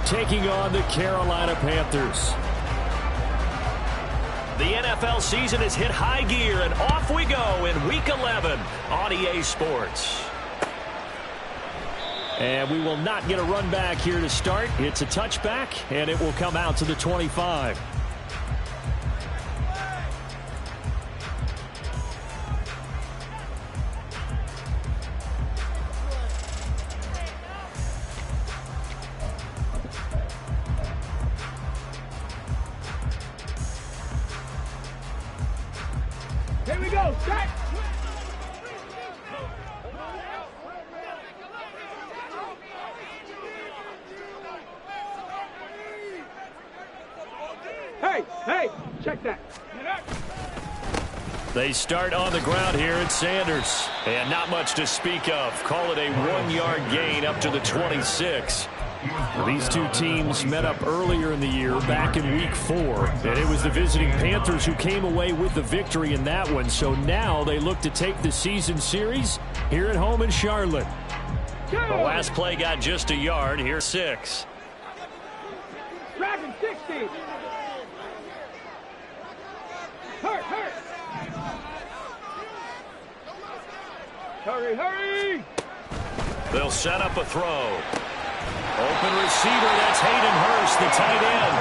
taking on the Carolina Panthers. The NFL season has hit high gear, and off we go in Week 11 on EA Sports. And we will not get a run back here to start. It's a touchback, and it will come out to the 25. Here we go, set! Hey, check that. They start on the ground here at Sanders. And not much to speak of. Call it a 1-yard gain up to the 26. These two teams met up earlier in the year, back in Week 4. And it was the visiting Panthers who came away with the victory in that one. So now they look to take the season series here at home in Charlotte. The last play got just a yard. Here's 6. Dragon 60. Hurt. Hurry. They'll set up a throw. Open receiver, that's Hayden Hurst, the tight end.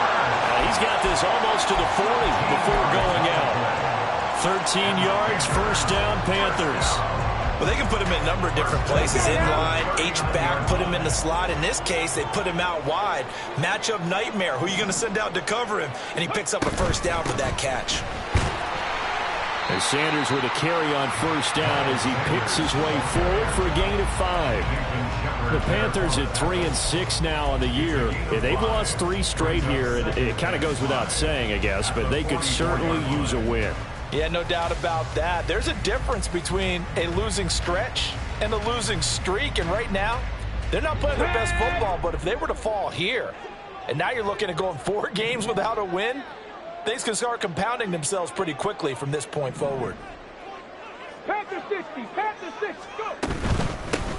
He's got this almost to the 40 before going out. 13 yards, first down, Panthers. Well, they can put him in a number of different places. In line, H-back, put him in the slot. In this case, they put him out wide. Matchup nightmare. Who are you going to send out to cover him? And he picks up a first down with that catch. And Sanders with a carry on first down as he picks his way forward for a gain of 5. The Panthers at 3-6 now on the year. They've lost 3 straight here. It kind of goes without saying, I guess, but they could certainly use a win. Yeah, no doubt about that. There's a difference between a losing stretch and a losing streak. And right now, they're not playing their best football. But if they were to fall here, and now you're looking at going 4 games without a win, things can start compounding themselves pretty quickly from this point forward. Panther 60, Panther 6, go!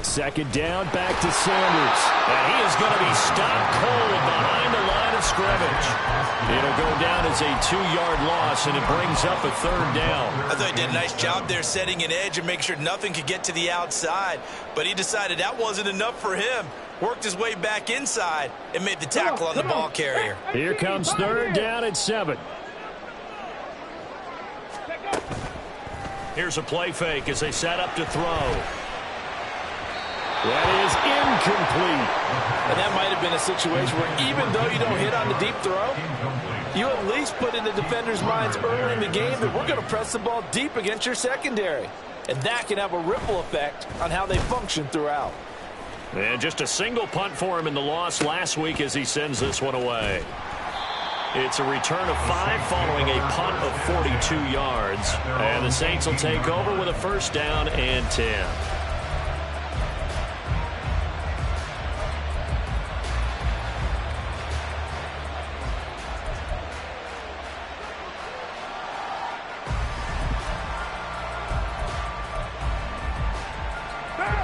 Second down, back to Sanders. And he is going to be stopped cold behind the line of scrimmage. It'll go down as a 2-yard loss, and it brings up a third down. I thought he did a nice job there setting an edge and make sure nothing could get to the outside. But he decided that wasn't enough for him. Worked his way back inside and made the tackle on the ball carrier. Here comes third down at 7. Here's a play fake as they set up to throw. That is incomplete. And that might have been a situation where even though you don't hit on the deep throw, you at least put in the defender's minds early in the game that we're going to press the ball deep against your secondary. And that can have a ripple effect on how they function throughout. And just a single punt for him in the loss last week as he sends this one away. It's a return of 5 following a punt of 42 yards. And the Saints will take over with a first down and 10.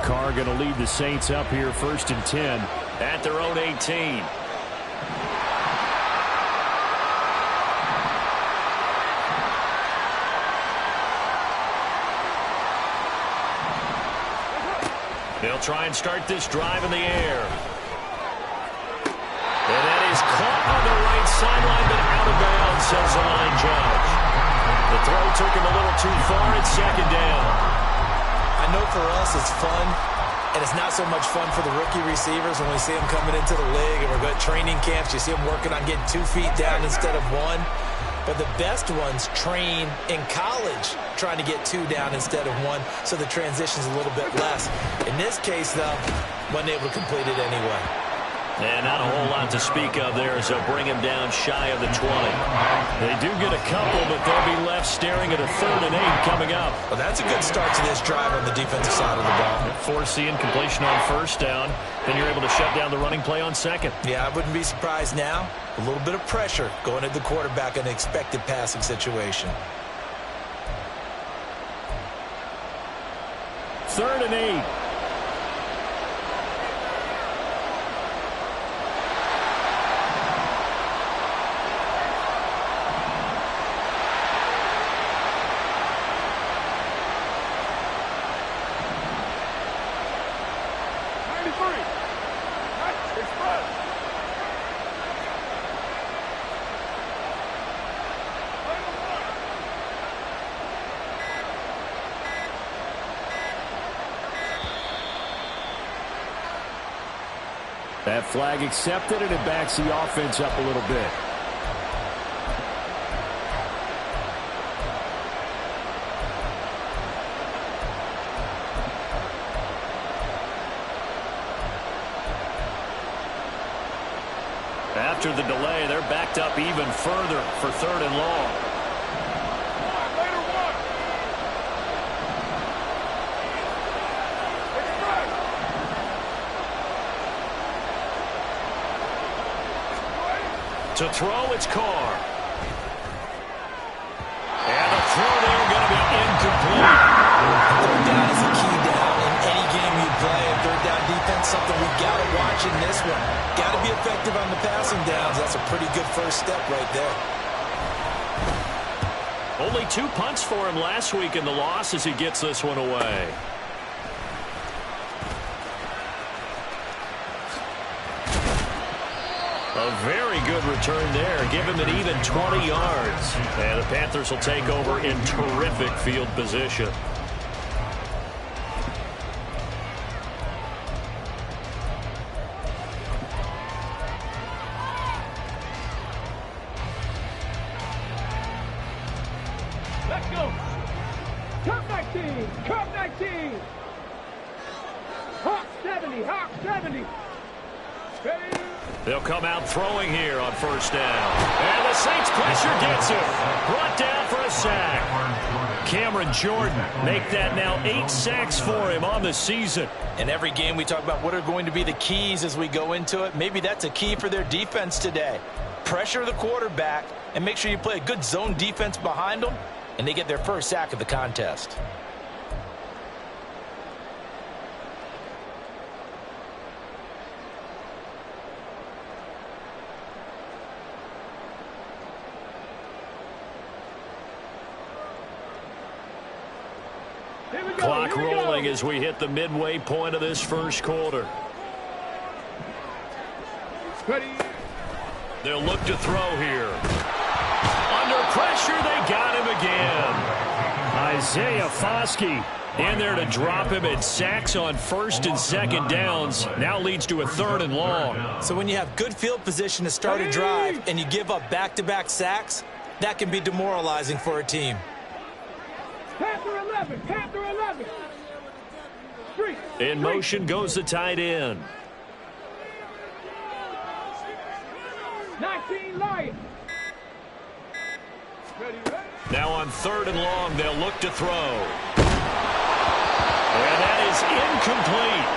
Carr going to lead the Saints up here first and 10 at their own 18. They'll try and start this drive in the air. And that is caught on the right sideline, but out of bounds, says the line judge. The throw took him a little too far. It's second down. I know for us it's fun, and it's not so much fun for the rookie receivers when we see them coming into the league and we're going to training camps. You see them working on getting 2 feet down instead of 1. But the best ones train in college trying to get 2 down instead of 1, so the transition's a little bit less. In this case, though, wasn't able to complete it anyway. And not a whole lot to speak of there as they'll bring him down shy of the 20. They do get a couple, but they'll be left staring at a 3rd and 8 coming up. Well, that's a good start to this drive on the defensive side of the ball. Force the incompletion on first down. Then you're able to shut down the running play on second. Yeah, I wouldn't be surprised now. A little bit of pressure going at the quarterback in an expected passing situation. 3rd and 8. That flag accepted, and it backs the offense up a little bit. After the delay, they're backed up even further for 3rd and long. To throw, it's Carr. And the throw there going to be incomplete. Third down is a key down in any game you play. And third down defense, something we got to watch in this one. Got to be effective on the passing downs. That's a pretty good first step right there. Only 2 punts for him last week in the loss as he gets this one away. A very good return there. Give him an even 20 yards. And the Panthers will take over in terrific field position. Let's go. Cup 19. Cup 19. Hawk 70. Hawk 70. Ready? They'll come out throwing here on 1st down. And the Saints pressure gets him. Brought down for a sack. Cameron Jordan make that now 8 sacks for him on the season. In every game we talk about what are going to be the keys as we go into it. Maybe that's a key for their defense today. Pressure the quarterback and make sure you play a good zone defense behind them, and they get their first sack of the contest. Clock rolling as we hit the midway point of this first quarter. Ready? They'll look to throw here. Under pressure, they got him again. Isaiah Foskey in there to drop him at sacks on 1st and 2nd downs. Now leads to a 3rd and long. So when you have good field position to start a drive and you give up back-to-back sacks, that can be demoralizing for a team. Panther 11. Panther 11. Street. In motion goes the tight end. 19 Lions. Ready, ready. Now on 3rd and long, they'll look to throw. And that is incomplete.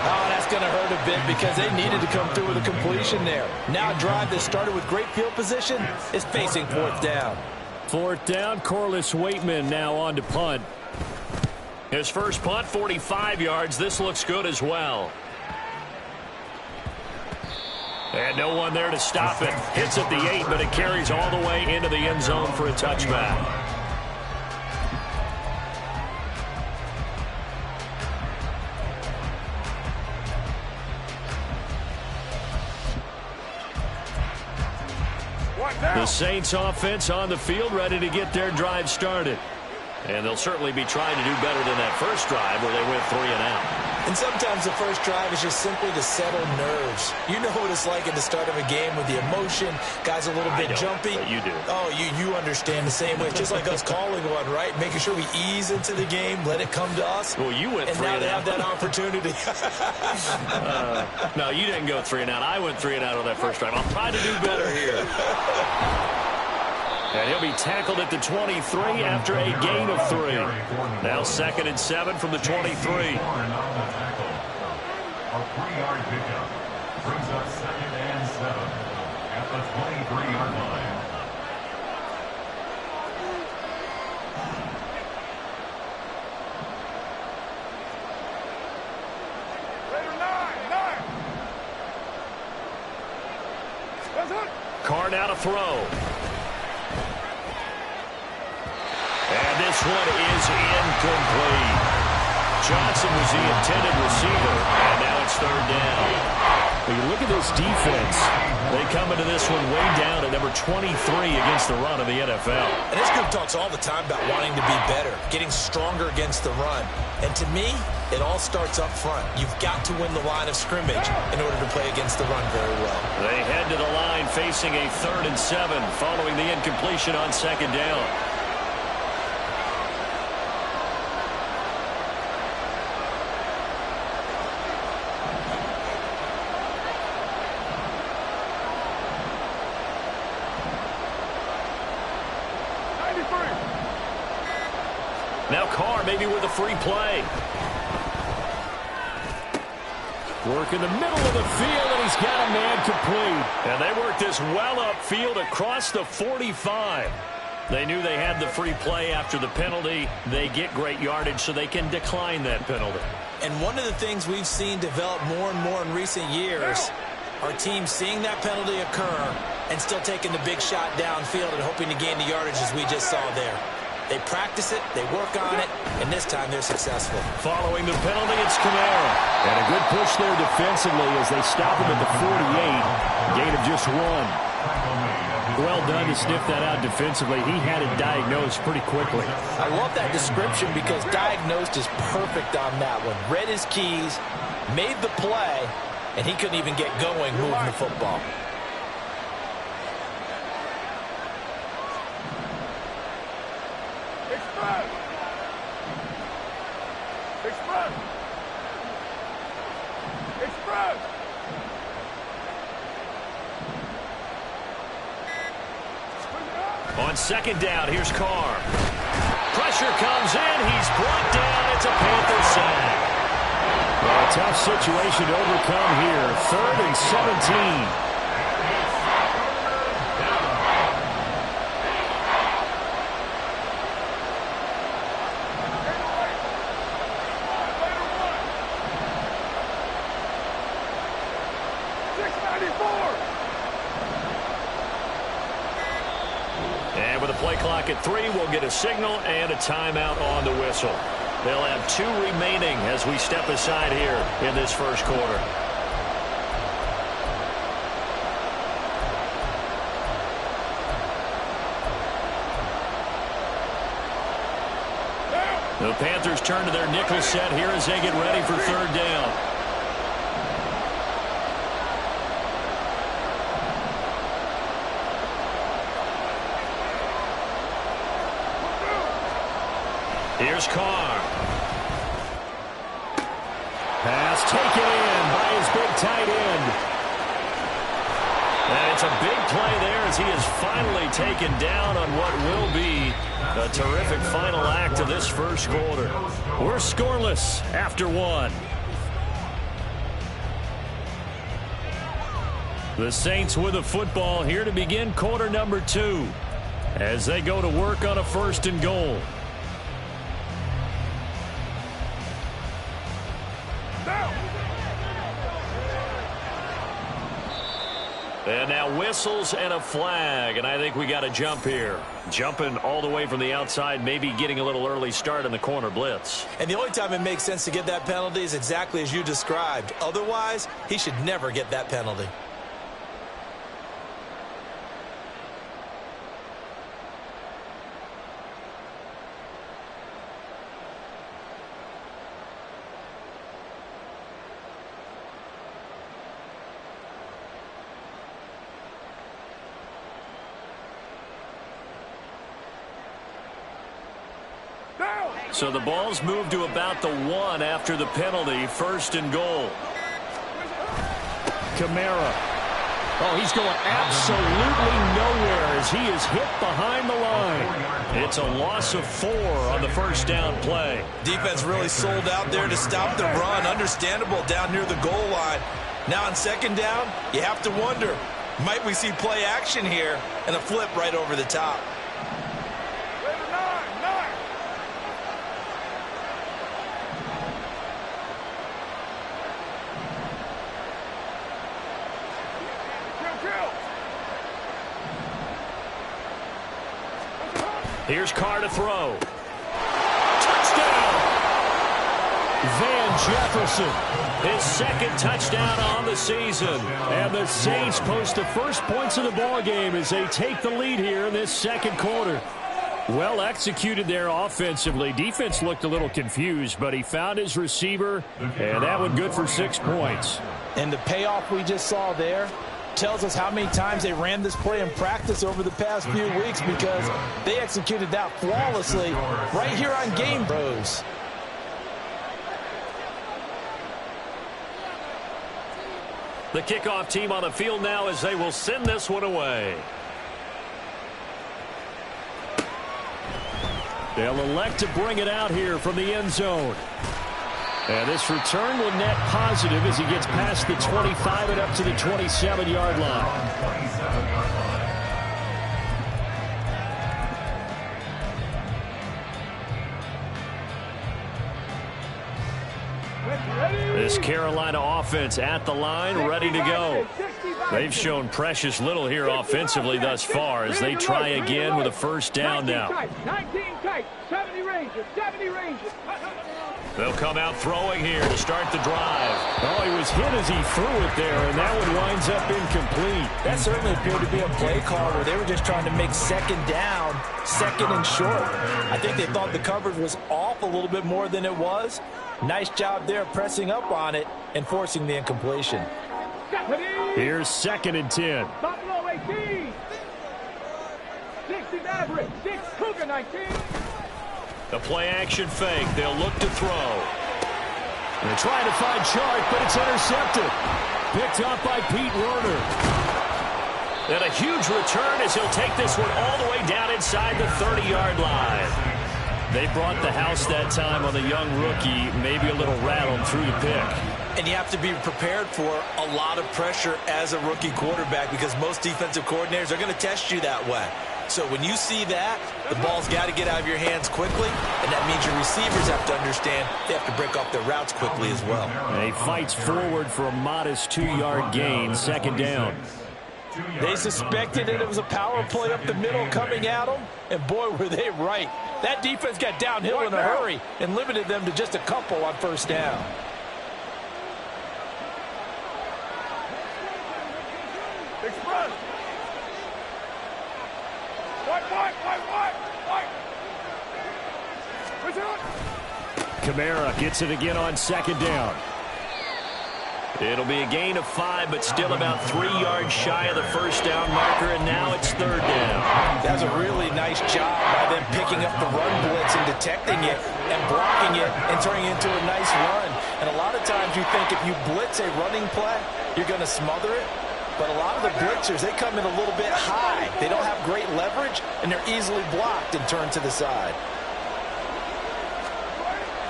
Oh, that's going to hurt a bit because they needed to come through with a completion there. Now a drive that started with great field position is facing 4th down. 4th down, Corliss Waitman now on to punt. His first punt, 45 yards. This looks good as well. And no one there to stop it. Hits at the 8, but it carries all the way into the end zone for a touchback. The Saints offense on the field, ready to get their drive started. And they'll certainly be trying to do better than that first drive where they went 3 and out. And sometimes the first drive is just simply to settle nerves. You know what it's like at the start of a game with the emotion. Guys a little bit jumpy. But you do. Oh, you understand the same way. It's just like us calling one, right? Making sure we ease into the game, let it come to us. Well, you went 3 and out. And now they have that opportunity. No, you didn't go 3 and out. I went 3 and out on that first drive. I'll try to do better here. And he'll be tackled at the 23 after a gain of 3. Now 2nd and 7 from the 23. A 3-yard pickup brings us 2nd and 7 at the 23-yard line. Carr now to throw. And this one is incomplete. Johnson was the intended receiver, and now it's 3rd down. But you look at this defense. They come into this one way down at number 23 against the run of the NFL. And this group talks all the time about wanting to be better, getting stronger against the run. And to me, it all starts up front. You've got to win the line of scrimmage in order to play against the run very well. They head to the line facing a 3rd and 7 following the incompletion on 2nd down. Now Carr maybe with a free play. Work in the middle of the field, and he's got a man complete. And they worked this well upfield across the 45. They knew they had the free play after the penalty. They get great yardage so they can decline that penalty. And one of the things we've seen develop more and more in recent years are teams seeing that penalty occur and still taking the big shot downfield and hoping to gain the yardage as we just saw there. They practice it, they work on it, and this time they're successful. Following the penalty, it's Kamara. And a good push there defensively as they stop him at the 48. Gain of just 1. Well done to sniff that out defensively. He had it diagnosed pretty quickly. I love that description because diagnosed is perfect on that one. Read his keys, made the play, and he couldn't even get going moving the football. On 2nd down, here's Carr. Pressure comes in. He's brought down. It's a Panther sack. Well, a tough situation to overcome here. 3rd and 17. And with a play clock at 3, we'll get a signal and a timeout on the whistle. They'll have 2 remaining as we step aside here in this first quarter. The Panthers turn to their nickel set here as they get ready for 3rd down. Here's Carr. Pass taken in by his big tight end. And it's a big play there as he is finally taken down on what will be a terrific final act of this first quarter. We're scoreless after 1. The Saints with the football here to begin quarter number 2 as they go to work on a 1st and goal. And now whistles and a flag, and I think we got a jump here. Jumping all the way from the outside, maybe getting a little early start in the corner blitz. And the only time it makes sense to get that penalty is exactly as you described. Otherwise, he should never get that penalty. So the ball's moved to about the 1 after the penalty. 1st and goal. Kamara. Oh, he's going absolutely nowhere as he is hit behind the line. It's a loss of 4 on the 1st down play. Defense really sold out there to stop the run. Understandable down near the goal line. Now on 2nd down, you have to wonder, might we see play action here and a flip right over the top? Here's Carr to throw. Touchdown! Van Jefferson. His second touchdown on the season. And the Saints post the first points of the ball game as they take the lead here in this second quarter. Well executed there offensively. Defense looked a little confused, but he found his receiver, and that one good for 6 points. And the payoff we just saw there tells us how many times they ran this play in practice over the past few weeks, because they executed that flawlessly right here on Game Bros. The kickoff team on the field now as they will send this one away. They'll elect to bring it out here from the end zone. And this return will net positive as he gets past the 25 and up to the 27-yard line. This Carolina offense at the line, ready to go. They've shown precious little here offensively thus far as they try again with a first down now. 19 tight, 70 Rangers, 70 Rangers. They'll come out throwing here to start the drive. Oh, he was hit as he threw it there, and that one winds up incomplete. That certainly appeared to be a play call where they were just trying to make second down, second and short. I think they thought the coverage was off a little bit more than it was. Nice job there pressing up on it and forcing the incompletion. Here's 2nd and 10. Buffalo 18. 60 Maverick, 6 Cougar 19. The play action fake. They'll look to throw. They're trying to find Chark, but it's intercepted. Picked up by Pete Werner. And a huge return as he'll take this one all the way down inside the 30-yard line. They brought the house that time on the young rookie, maybe a little rattled through the pick. And you have to be prepared for a lot of pressure as a rookie quarterback, because most defensive coordinators are going to test you that way. So when you see that, the ball's got to get out of your hands quickly, and that means your receivers have to understand they have to break off their routes quickly as well. And he fights forward for a modest 2-yard gain, 2nd down. They suspected that it was a power play up the middle coming at them, and boy, were they right. That defense got downhill in a hurry and limited them to just a couple on first down. Express. Kamara gets it again on 2nd down. It'll be a gain of 5, but still about 3 yards shy of the first down marker, and now it's 3rd down. That's a really nice job by them picking up the run blitz and detecting it and blocking it and turning it into a nice run. And a lot of times you think if you blitz a running play, you're going to smother it. But a lot of the blitzers, they come in a little bit high. They don't have great leverage, and they're easily blocked and turned to the side.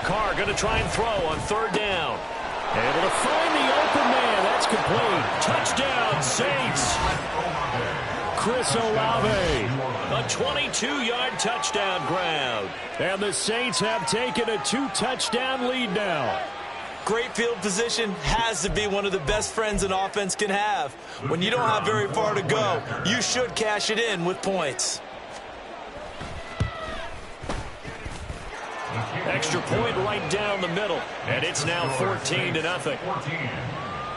Carr going to try and throw on 3rd down. Able to find the open man. That's complete. Touchdown, Saints. Chris Olave. A 22-yard touchdown grab. And the Saints have taken a 2-touchdown lead now. Great field position has to be one of the best friends an offense can have. When you don't have very far to go, you should cash it in with points. Extra point right down the middle, and it's now 14-0. 14.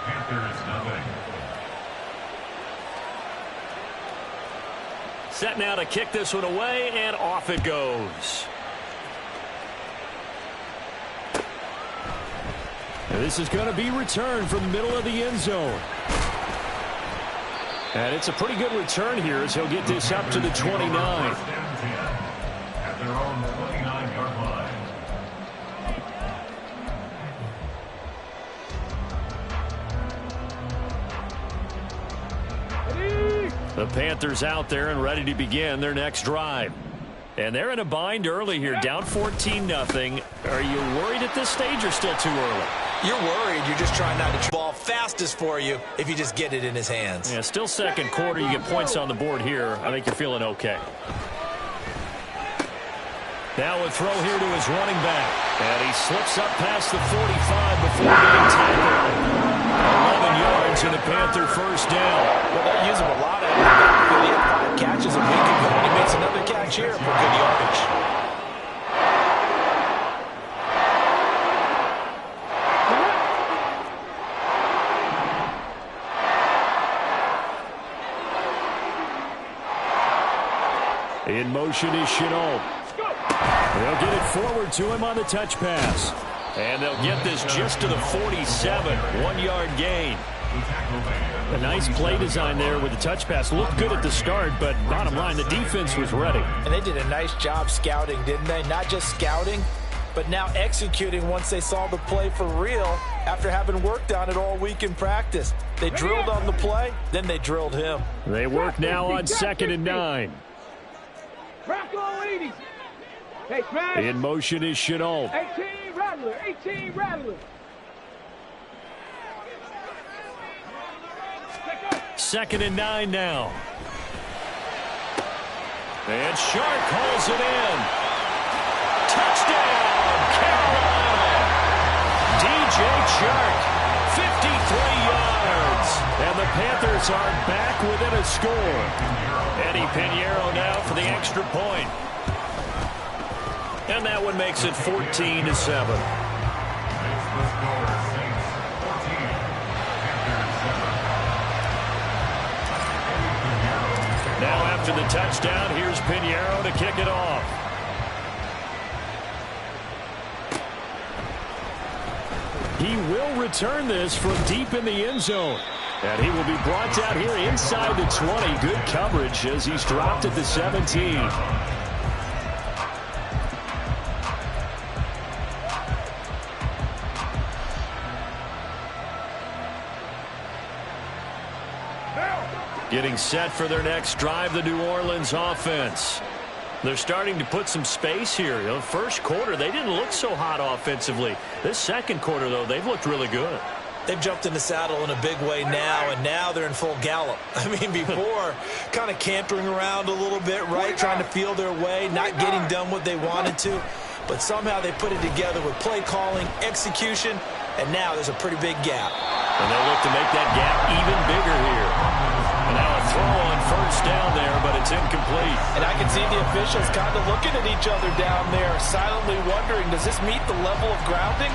Panthers nothing. Set now to kick this one away, and off it goes. And this is going to be returned from the middle of the end zone. And it's a pretty good return here as he'll get this up to the 29. At their own 29-yard line. The Panthers out there and ready to begin their next drive. And they're in a bind early here, down 14-0. Are you worried at this stage or still too early? You're worried. You're just trying not to ball fastest for you if you just get it in his hands. Yeah, still second quarter. You get points on the board here. I think you're feeling okay. Now a throw here to his running back. And he slips up past the 45 before getting tackled. 11 yards and a Panther first down. Well, they're using a lot of it. He had 5 catches a week ago. He makes another catch here for good yardage. In motion is Shenault. They'll get it forward to him on the touch pass. And they'll get this just to the 47, 1-yard gain. A nice play design there with the touch pass. Looked good at the start, but bottom line, the defense was ready. And they did a nice job scouting, didn't they? Not just scouting, but now executing once they saw the play for real after having worked on it all week in practice. They drilled on the play, then they drilled him. They work now on 2nd and 9. Hey, smash. In motion is Shenault. 18 Rattler. 18 Rattler. 2nd and 9 now. And Shark hauls it in. Touchdown, Carolina. DJ Chark, 53 yards. And the Panthers are back within a score. Eddie Pinheiro now for the extra point. And that one makes it 14-7. Now after the touchdown, here's Pinheiro to kick it off. He will return this from deep in the end zone. And he will be brought down here inside the 20. Good coverage as he's dropped at the 17. Getting set for their next drive, the New Orleans offense. They're starting to put some space here. You know, first quarter, they didn't look so hot offensively. This second quarter, though, they've looked really good. They've jumped in the saddle in a big way now, and now they're in full gallop. I mean, before, kind of cantering around a little bit, right, trying to feel their way, not getting done what they wanted to. But somehow they put it together with play calling, execution, and now there's a pretty big gap. And they'll look to make that gap even bigger here. And now a throw on first down there, but it's incomplete. And I can see the officials kind of looking at each other down there, silently wondering, does this meet the level of grounding?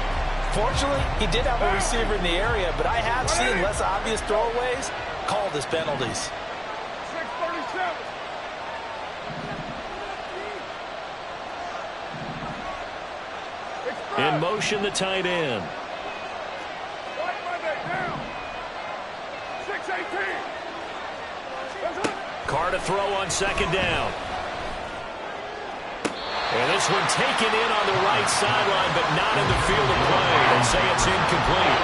Fortunately, he did have a receiver in the area, but I have seen less obvious throwaways called as penalties. 6:37. In motion, the tight end. Carr to throw on second down. And this one taken in on the right sideline, but not in the field of play. They say it's incomplete.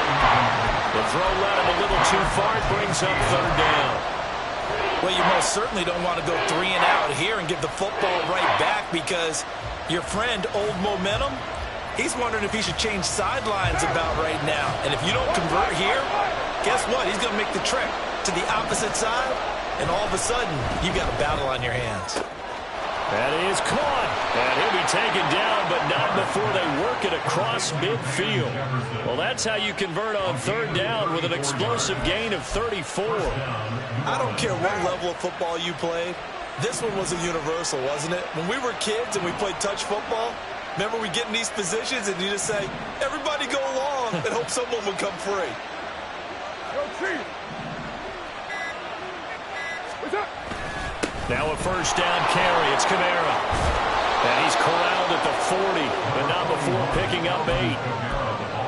The throw led him a little too far. It brings up third down. Well, you most certainly don't want to go 3 and out here and give the football right back because your friend, Old Momentum, he's wondering if he should change sidelines about right now. And if you don't convert here, guess what? He's going to make the trek to the opposite side, and all of a sudden, you've got a battle on your hands. That is caught. And he'll be taken down, but not before they work it across midfield. Well, that's how you convert on third down with an explosive gain of 34. I don't care what level of football you played. This one was a universal, wasn't it? When we were kids and we played touch football, remember we get in these positions and you just say, everybody go along, and hope someone would come free. Go team. What's up? Now a first down carry. It's Kamara. And he's corralled at the 40, but not before picking up 8.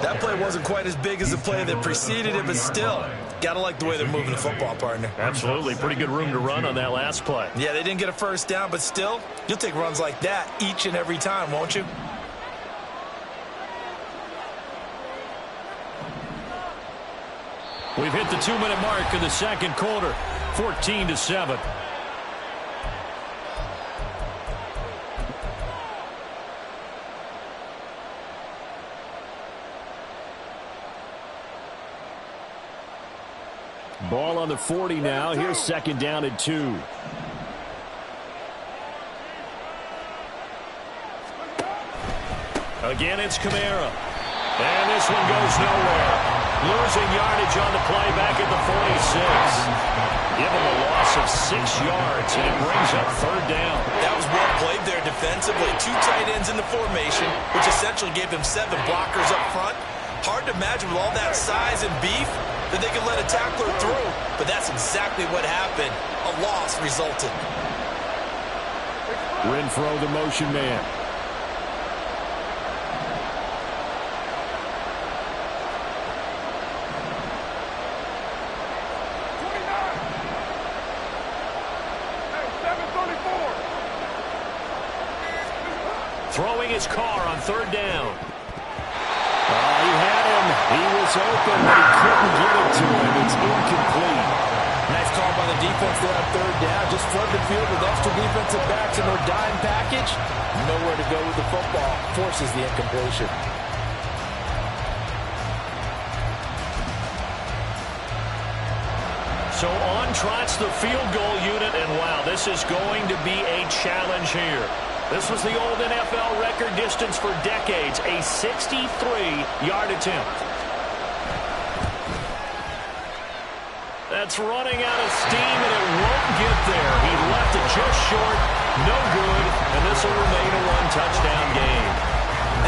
That play wasn't quite as big as the play that preceded it, but still, got to like the way they're moving the football, partner. Absolutely. Pretty good room to run on that last play. Yeah, they didn't get a first down, but still, you'll take runs like that each and every time, won't you? We've hit the 2-minute mark of the second quarter, 14-7. Ball on the 40 now. Here's second down and 2. Again, it's Kamara. And this one goes nowhere. Losing yardage on the play back at the 46. Give him a loss of 6 yards, and it brings up third down. That was well played there defensively. 2 tight ends in the formation, which essentially gave them 7 blockers up front. Hard to imagine with all that size and beef that they could let a tackler through, but that's exactly what happened. A loss resulted. Renfro, the motion man. Throwing his car on third down. He had him. He was open, but he couldn't get it to him. It's incomplete. Nice call by the defense there on third down. Just flood the field with extra defensive backs in their dime package. Nowhere to go with the football. Forces the incompletion. So on trots the field goal unit, and wow, this is going to be a challenge here. This was the old NFL record distance for decades, a 63-yard attempt. That's running out of steam, and it won't get there. He left it just short, no good, and this will remain a one-touchdown game.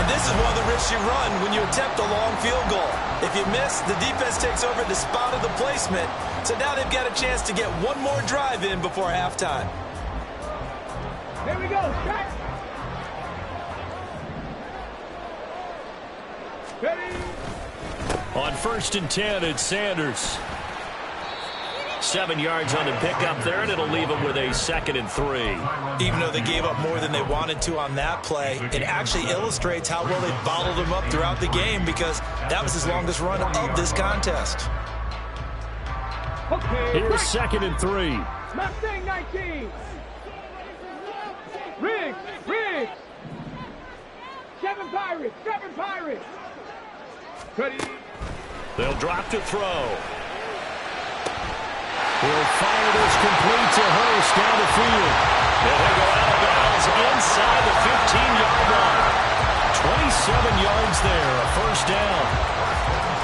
And this is one of the risks you run when you attempt a long field goal. If you miss, the defense takes over the spot of the placement, so now they've got a chance to get one more drive in before halftime. Here we go. Shot. Ready. On 1st and 10, it's Sanders. 7 yards on the pickup there, and it'll leave them with a 2nd and 3. Even though they gave up more than they wanted to on that play, it actually illustrates how well they bottled them up throughout the game, because that was his longest run of this contest. Okay. Here's 2nd and 3. Mustang 19. Riggs. Seven Pirates. Ready. They'll drop to throw. He'll fire this complete to Hurst down the field. And they go out of bounds inside the 15-yard line. 27 yards there, a first down.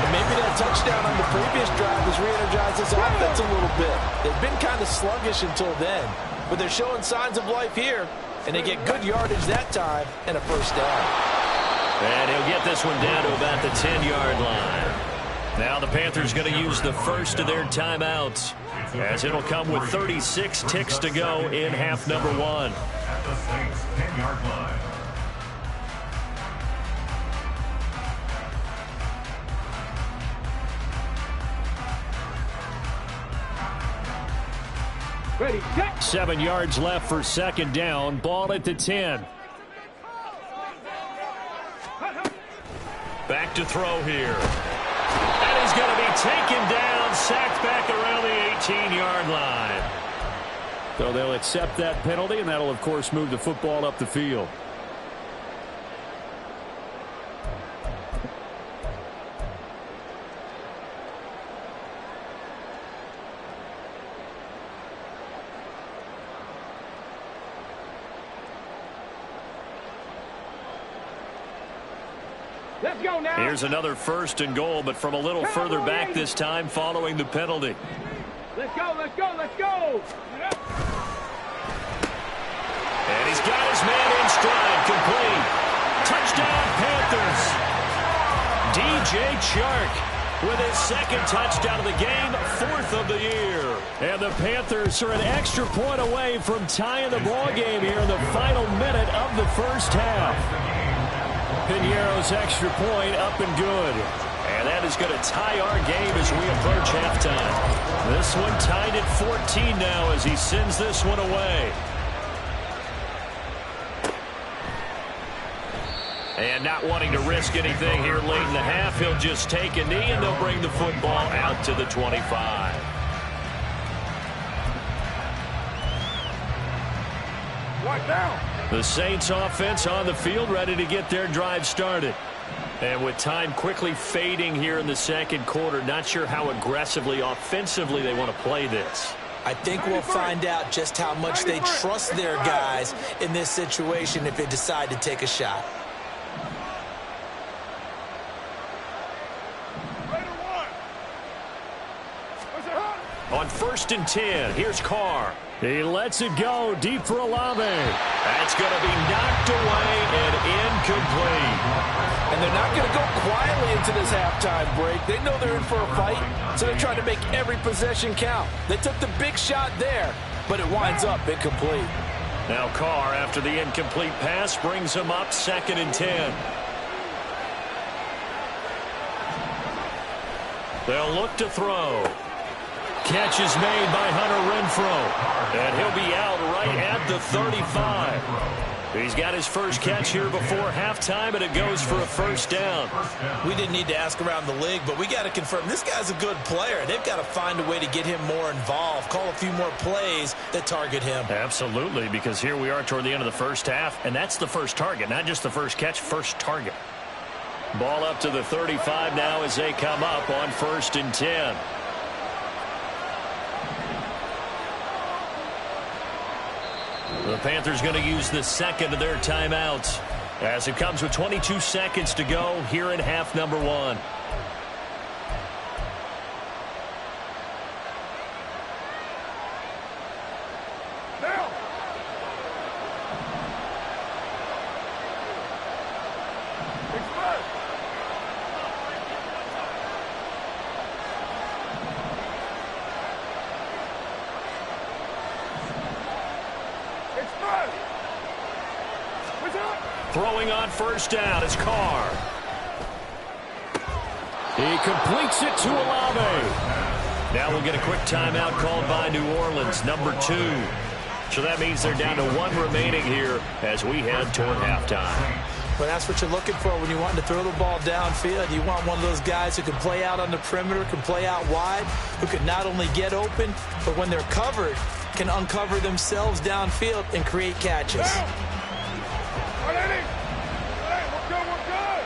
And maybe that touchdown on the previous drive has re-energized this offense a little bit. They've been kind of sluggish until then, but they're showing signs of life here, and they get good yardage that time and a first down. And he'll get this one down to about the 10-yard line. Now the Panthers going to use the first of their timeouts, as it'll come with 36 ticks to go in half number 1. At the Saints' 10-yard line. Ready. Set. 7 yards left for 2nd down. Ball at the 10. Back to throw here. And he's going to be taken down, sacked back around the 18-yard line. So they'll accept that penalty, and that'll, of course, move the football up the field. Let's go now. Here's another 1st and goal, but from a little further back this time following the penalty. Let's go. And he's got his man in stride, complete. Touchdown, Panthers. DJ Chark with his 2nd touchdown of the game, 4th of the year. And the Panthers are an extra point away from tying the ball game here in the final minute of the first half. Piñeiro's extra point up and good. And that is going to tie our game as we approach halftime. This one tied at 14 now as he sends this one away. And not wanting to risk anything here late in the half, he'll just take a knee and they'll bring the football out to the 25. Right down. The Saints offense on the field, ready to get their drive started. And with time quickly fading here in the 2nd quarter, not sure how aggressively, offensively they want to play this. I think we'll find out just how much they trust their guys in this situation if they decide to take a shot. On 1st and 10, here's Carr. He lets it go deep for Olave. That's going to be knocked away and incomplete. And they're not going to go quietly into this halftime break. They know they're in for a fight, so they're trying to make every possession count. They took the big shot there, but it winds up incomplete. Now Carr, after the incomplete pass, brings him up 2nd and 10. They'll look to throw. Catch is made by Hunter Renfrow. And he'll be out right at the 35. He's got his first catch here before halftime, and it goes for a first down. We didn't need to ask around the league, but we got to confirm this guy's a good player. They've got to find a way to get him more involved, call a few more plays that target him. Absolutely, because here we are toward the end of the first half, and that's the first target, not just the first catch, first target. Ball up to the 35 now as they come up on 1st and 10. The Panthers going to use the second of their timeouts as it comes with 22 seconds to go here in half number 1. Now. Express. Throwing on first down is Carr. He completes it to Olave. Now we'll get a quick timeout called by New Orleans, number 2. So that means they're down to 1 remaining here as we head toward halftime. Well, that's what you're looking for when you want to throw the ball downfield. You want one of those guys who can play out on the perimeter, can play out wide, who can not only get open, but when they're covered, can uncover themselves downfield and create catches. We're good, we're good.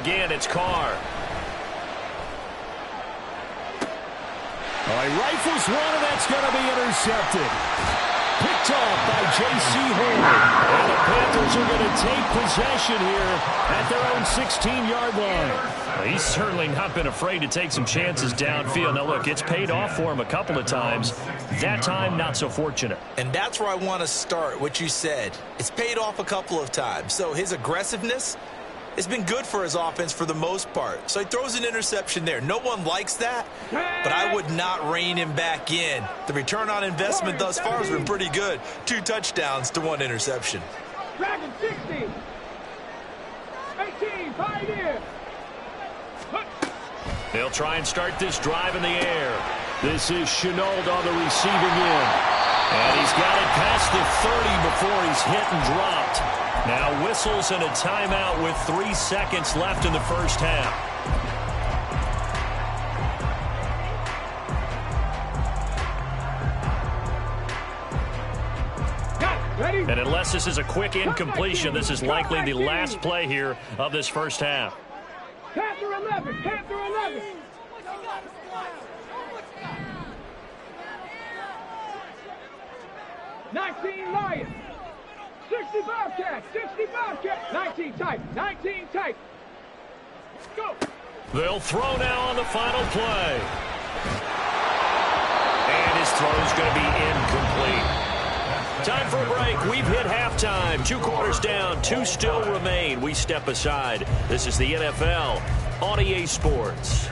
Again, it's Carr. He rifles one, and that's going to be intercepted. Picked off by J.C. Horn. And the Panthers are going to take possession here at their own 16-yard line. Well, he's certainly not been afraid to take some chances downfield. Now, look, it's paid off for him a couple of times. That time, not so fortunate. And that's where I want to start, what you said. It's paid off a couple of times. So his aggressiveness has been good for his offense for the most part. So he throws an interception there. No one likes that, but I would not rein him back in. The return on investment thus far has been pretty good. 2 touchdowns to 1 interception. Dragon 60. 18, Pioneer. They'll try and start this drive in the air. This is Shenault on the receiving end. And he's got it past the 30 before he's hit and dropped. Now whistles and a timeout with 3 seconds left in the first half. And unless this is a quick incompletion, this is likely the last play here of this first half. Panther 11, Panther 11. $19 Lions. 65 catch, 65 catch. 19 tight, 19 tight. Go. They'll throw now on the final play. And his throw's going to be incomplete. Time for a break. We've hit halftime. 2 quarters down, 2 still remain. We step aside. This is the NFL on EA Sports.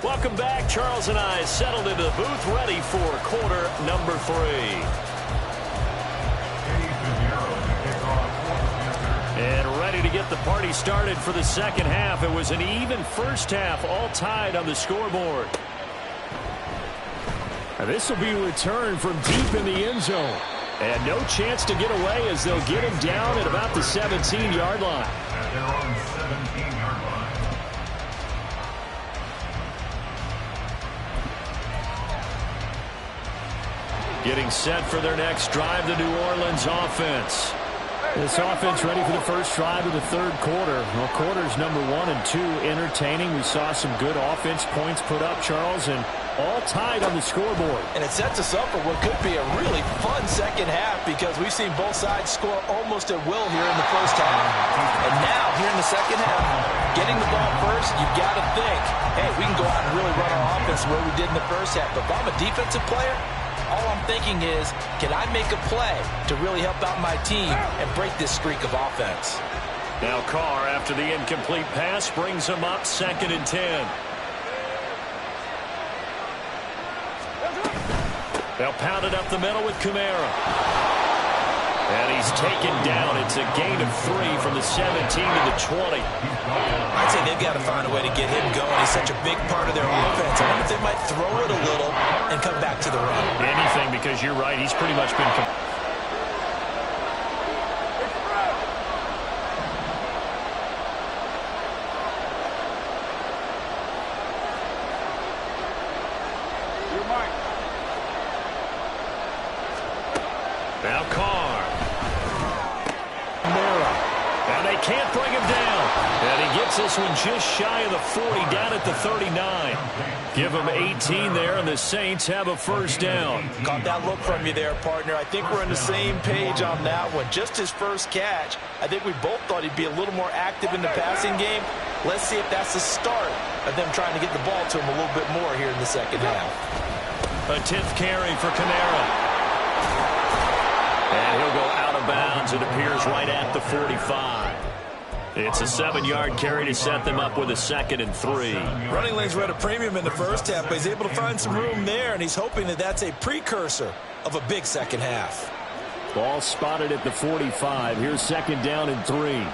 Welcome back. Charles and I settled into the booth, ready for quarter number 3. And ready to get the party started for the second half. It was an even first half, all tied on the scoreboard. And this will be a return from deep in the end zone. And no chance to get away as they'll get him down at about the 17-yard line. At their own 17-yard line. Getting set for their next drive, the New Orleans offense. This offense ready for the first drive of the third quarter. Well, quarters number 1 and 2 entertaining. We saw some good offense points put up, Charles, and all tied on the scoreboard. And it sets us up for what could be a really fun second half because we've seen both sides score almost at will here in the first half. And now, here in the second half, getting the ball first, you've got to think, hey, we can go out and really run our offense the way we did in the first half. But if I'm a defensive player, all I'm thinking is, can I make a play to really help out my team and break this streak of offense? Now Carr, after the incomplete pass, brings him up 2nd and 10. They'll pound it up the middle with Kamara. And he's taken down. It's a gain of 3 from the 17 to the 20. I'd say they've got to find a way to get him going. He's such a big part of their offense. I wonder if they might throw it a little and come back to the run. Anything, because you're right. He's pretty much been... Now Carr. And they can't bring him down. And he gets this one just shy of the 40, down at the 39. Give him 18 there, and the Saints have a first down. Caught that look from you there, partner. I think we're on the same page on that one. Just his first catch, I think we both thought he'd be a little more active in the passing game. Let's see if that's the start of them trying to get the ball to him a little bit more here in the second half. A 10th carry for Kamara. And he'll go out of bounds. It appears right at the 45. It's a 7-yard carry to set them up with a 2nd and 3. Running lanes were at a premium in the first half, but he's able to find some room there, and he's hoping that that's a precursor of a big second half. Ball spotted at the 45. Here's 2nd down and 3.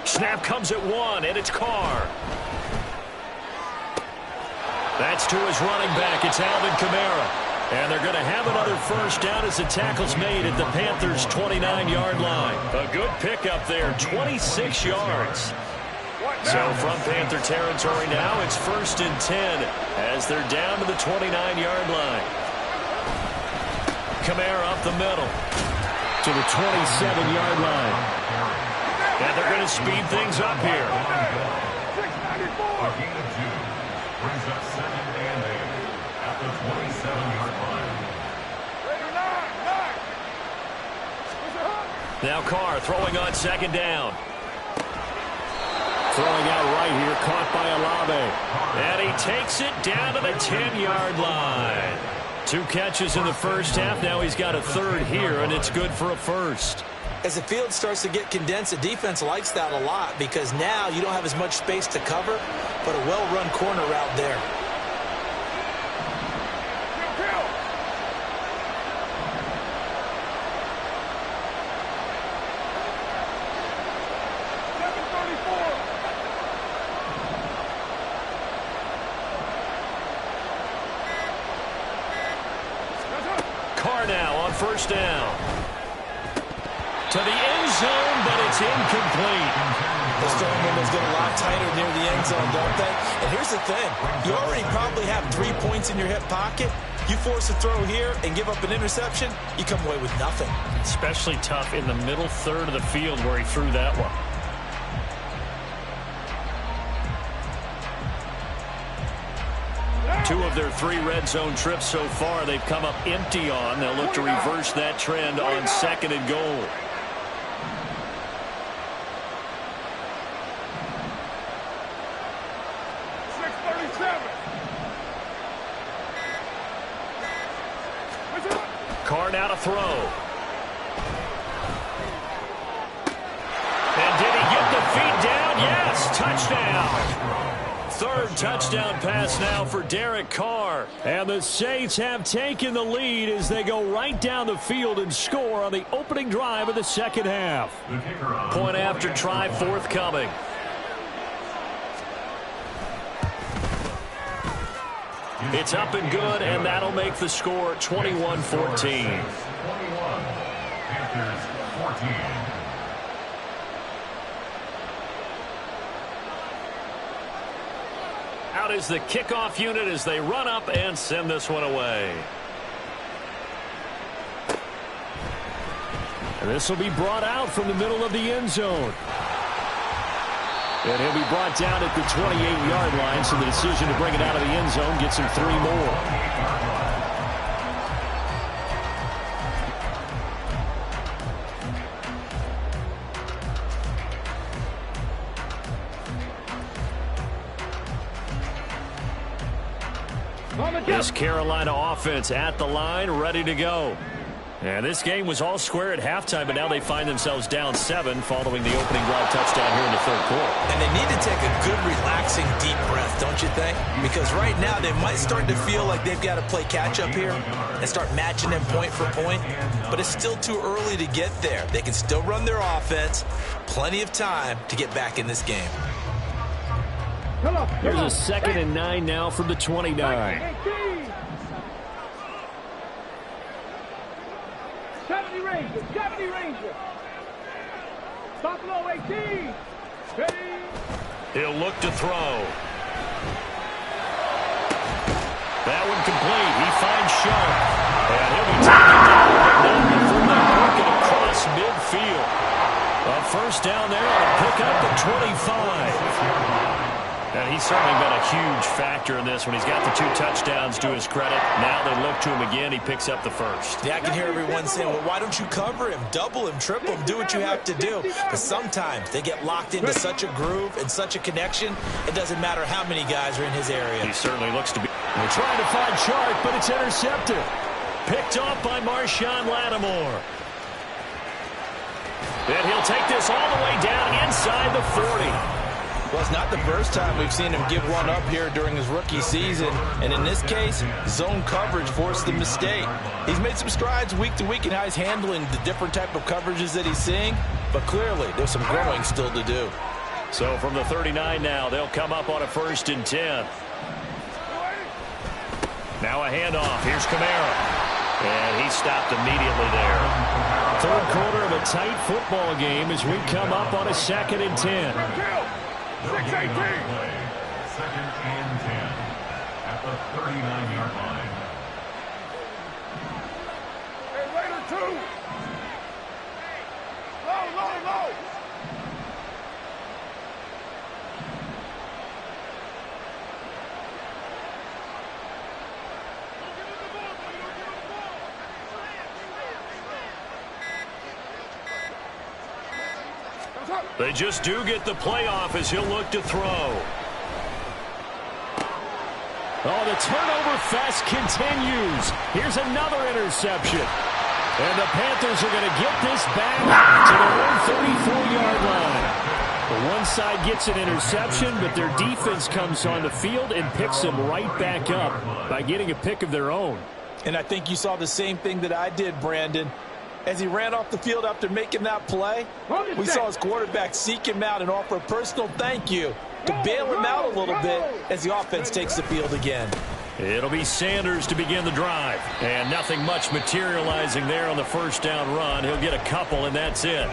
Snap comes at 1, and it's Carr. That's to his running back. It's Alvin Kamara. And they're going to have another first down as the tackle's made at the Panthers' 29-yard line. A good pickup there, 26 yards. So from Panther territory now, it's 1st and 10 as they're down to the 29-yard line. Kamara up the middle to the 27-yard line. And they're going to speed things up here. A gain of 2 brings up 2nd and 8 at the 27-yard line. Now Carr throwing on 2nd down. Throwing out right here, caught by Olave. And he takes it down to the 10-yard line. 2 catches in the first half. Now he's got a 3rd here, and it's good for a 1st. As the field starts to get condensed, the defense likes that a lot because now you don't have as much space to cover, but a well-run corner route there. Carr now on 1st down. To the end zone, but it's incomplete. Those throwing windows get a lot tighter near the end zone, don't they? And here's the thing. You already probably have 3 points in your hip pocket. You force a throw here and give up an interception, you come away with nothing. Especially tough in the middle third of the field where he threw that one. Two of their 3 red zone trips so far they've come up empty on. They'll look to reverse that trend on 2nd and goal. Carr now to throw. And did he get the feet down? Yes, touchdown. 3rd touchdown pass now for Derek Carr. And the Saints have taken the lead as they go right down the field and score on the opening drive of the second half. Point after try forthcoming. It's up and good, and that'll make the score 21-14. 21. Panthers 14. Out is the kickoff unit as they run up and send this one away. And this will be brought out from the middle of the end zone. And he'll be brought down at the 28-yard line, so the decision to bring it out of the end zone gets him 3 more. This Carolina offense at the line, ready to go. And this game was all square at halftime, but now they find themselves down 7 following the opening drive touchdown here in the third quarter. And they need to take a good, relaxing, deep breath, don't you think? Because right now they might start to feel like they've got to play catch-up here and start matching them point for point. But it's still too early to get there. They can still run their offense. Plenty of time to get back in this game. Here's a 2nd and 9 now from the 29. 70 Ranger, 70 Ranger. Stop low, 18. Ready. He'll look to throw. That one complete. He finds Sharp. And he'll be taken down the fullback working across midfield. A first down there on a pickup at 25. And he's certainly been a huge factor in this when he's got the 2 touchdowns to his credit. Now they look to him again. He picks up the first. Yeah, I can hear everyone saying, well, why don't you cover him, double him, triple him, do what you have to do. But sometimes they get locked into such a groove and such a connection, it doesn't matter how many guys are in his area. He certainly looks to be. They're trying to find Sharp, but it's intercepted. Picked off by Marshawn Lattimore. And he'll take this all the way down inside the 40. Well, it's not the first time we've seen him give one up here during his rookie season. And in this case, zone coverage forced the mistake. He's made some strides week to week in how he's handling the different type of coverages that he's seeing. But clearly, there's some growing still to do. So from the 39 now, they'll come up on a 1st and 10. Now a handoff. Here's Kamara. And he stopped immediately there. Third quarter of a tight football game as we come up on a 2nd and 10. 6-18. 2nd and 10 at the 39-yard line. Hey, Raider 2. Low. They just do get the playoff as he'll look to throw. Oh, the turnover fest continues. Here's another interception. And the Panthers are going to get this back to their own 34-yard line. The one side gets an interception, but their defense comes on the field and picks them right back up by getting a pick of their own. And I think you saw the same thing that I did, Brandon. As he ran off the field after making that play, we saw his quarterback seek him out and offer a personal thank you to bail him out a little bit as the offense takes the field again. It'll be Sanders to begin the drive. And nothing much materializing there on the first down run. He'll get a couple, and that's it.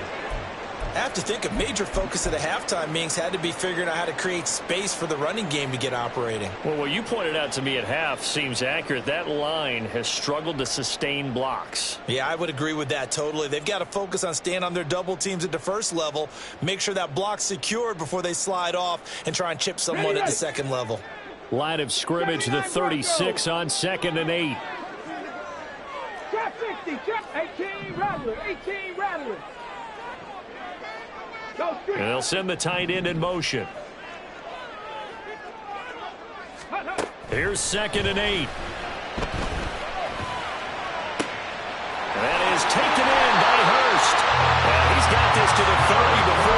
I have to think a major focus of the halftime meetings had to be figuring out how to create space for the running game to get operating. Well, what you pointed out to me at half seems accurate. That line has struggled to sustain blocks. Yeah, I would agree with that totally. They've got to focus on staying on their double teams at the first level, make sure that block's secured before they slide off and try and chip someone at the second level. Line of scrimmage, the 36 on 2nd and 8. Trap 60, trap 18, Rattler, 18, Rattler. And they'll send the tight end in motion. Here's 2nd and 8. And that is taken in by Hurst. And he's got this to the 30 before